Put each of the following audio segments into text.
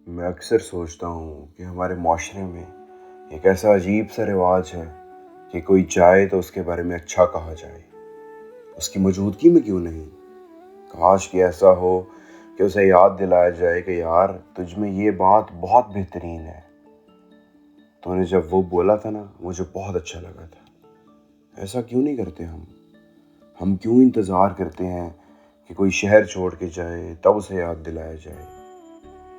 میں اکثر سوچتا ہوں کہ ہمارے معاشرے میں ایک ایسا عجیب سا رواج ہے کہ کوئی چاہے تو اس کے بارے میں اچھا کہا جائے، اس کی موجودگی میں کیوں نہیں۔ کاش کہ ایسا ہو کہ اسے یاد دلایا جائے کہ یار تجھ میں یہ بات بہت بہترین ہے، تو نے جب وہ بولا تھا نا مجھے بہت اچھا لگا تھا۔ ایسا کیوں نہیں کرتے ہم کیوں انتظار کرتے ہیں کہ کوئی شہر چھوڑ کے جائے تب اسے یاد دلایا جائے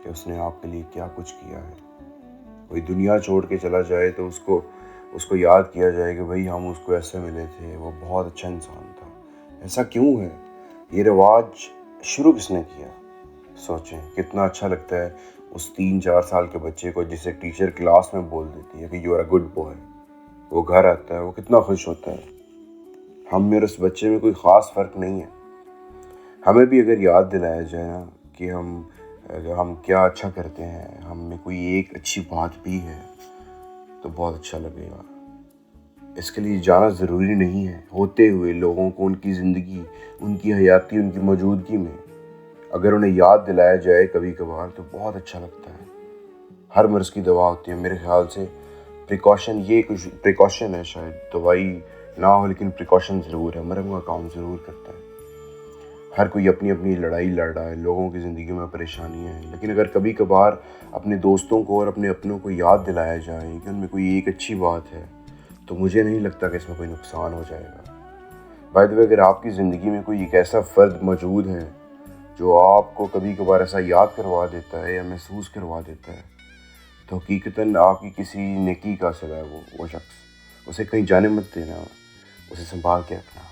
کہ اس نے آپ کے لیے کیا کچھ کیا ہے۔ کوئی دنیا چھوڑ کے چلا جائے تو اس کو یاد کیا جائے کہ بھئی ہم اس کو ایسے ملے تھے، وہ بہت اچھا انسان تھا۔ ایسا کیوں ہے؟ یہ رواج شروع کس نے کیا؟ سوچیں کتنا اچھا لگتا ہے اس 3-4 سال کے بچے کو جسے ٹیچر کلاس میں بول دیتی ہے کہ you are a good boy, وہ گھر آتا ہے وہ کتنا خوش ہوتا ہے۔ ہم میں اور اس بچے میں کوئی خاص فرق نہیں ہے۔ ہمیں بھی اگر یاد دلایا جائے نا کہ ہم کیا اچھا کرتے ہیں، ہم میں کوئی ایک اچھی بات بھی ہے تو بہت اچھا لگے گا۔ اس کے لیے جانا ضروری نہیں ہے، ہوتے ہوئے لوگوں کو ان کی زندگی، ان کی حیاتی، ان کی موجودگی میں اگر انہیں یاد دلایا جائے کبھی کبھار تو بہت اچھا لگتا ہے۔ ہر مرض کی دوا ہوتی ہے میرے خیال سے۔ کچھ پریکاشن ہے، شاید دوائی نہ ہو لیکن پریکاشن ضرور ہے، مرہم کا کام ضرور کرتا ہے۔ ہر کوئی اپنی اپنی لڑائی لڑ رہا ہے، لوگوں کی زندگی میں پریشانیاں ہیں، لیکن اگر کبھی کبھار اپنے دوستوں کو اور اپنے اپنوں کو یاد دلایا جائے کہ ان میں کوئی ایک اچھی بات ہے تو مجھے نہیں لگتا کہ اس میں کوئی نقصان ہو جائے گا۔ بائی دی وے، اگر آپ کی زندگی میں کوئی ایک ایسا فرد موجود ہے جو آپ کو کبھی کبھار ایسا یاد کروا دیتا ہے یا محسوس کروا دیتا ہے تو حقیقتاً آپ کی کسی نیکی کا صلہ ہے وہ شخص، اسے کہیں جانے مت دینا، اسے سنبھال کے رکھنا۔